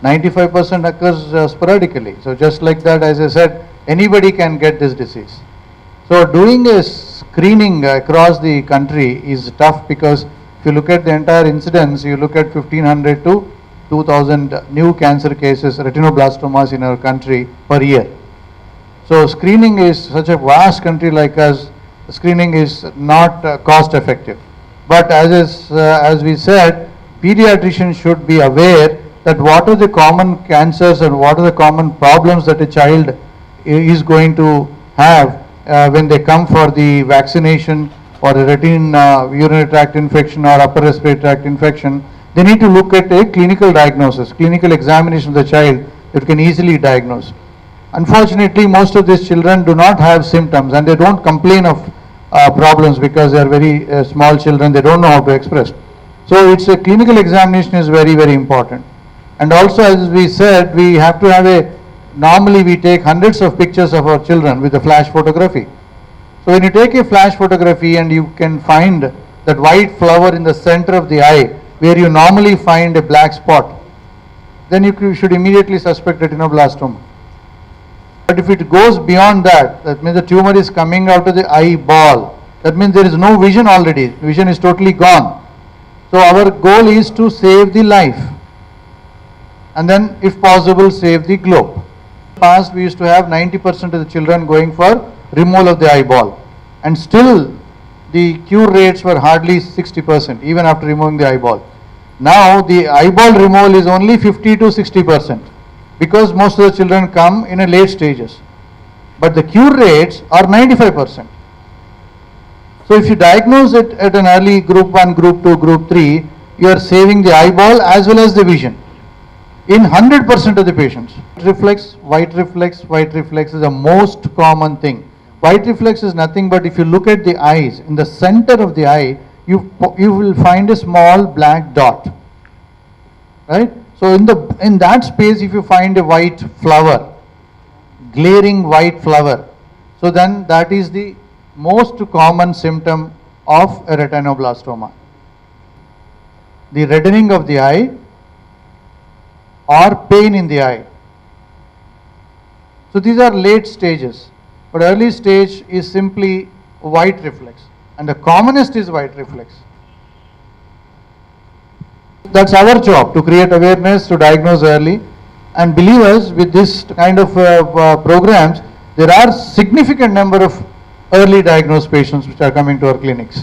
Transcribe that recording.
95% occurs sporadically. So just like that, as I said, anybody can get this disease. So doing a screening across the country is tough, because if you look at the entire incidence, you look at 1500 to 2000 new cancer cases, retinoblastomas in our country per year. So screening is such a vast country like us, screening is not cost effective. But as we said, pediatricians should be aware that what are the common cancers and what are the common problems that a child is going to have when they come for the vaccination or a routine urinary tract infection or upper respiratory tract infection. They need to look at a clinical diagnosis, clinical examination of the child that can easily diagnose. Unfortunately, most of these children do not have symptoms and they don't complain of problems because they are very small children, they don't know how to express. So it's a clinical examination is very, very important. And also, as we said, we have to have normally we take hundreds of pictures of our children with a flash photography. So when you take a flash photography and you can find that white flower in the center of the eye where you normally find a black spot, then you should immediately suspect retinoblastoma. But if it goes beyond that, that means the tumor is coming out of the eyeball. That means there is no vision already. Vision is totally gone. So our goal is to save the life. And then if possible, save the globe. In the past, we used to have 90% of the children going for removal of the eyeball. And still the cure rates were hardly 60%, even after removing the eyeball. Now the eyeball removal is only 50 to 60%. Because most of the children come in a late stages. But the cure rates are 95%. So if you diagnose it at an early group 1, group 2, group 3, you are saving the eyeball as well as the vision in 100% of the patients. White reflex is the most common thing. White reflex is nothing but if you look at the eyes, in the center of the eye, you will find a small black dot, right? So in that space, if you find a white flower, glaring white flower, so then that is the most common symptom of a retinoblastoma. The reddening of the eye or pain in the eye. So these are late stages, but early stage is simply white reflex, and the commonest is white reflex. That's our job, to create awareness, to diagnose early. And believe us, with this kind of programs, there are significant number of early diagnosed patients which are coming to our clinics.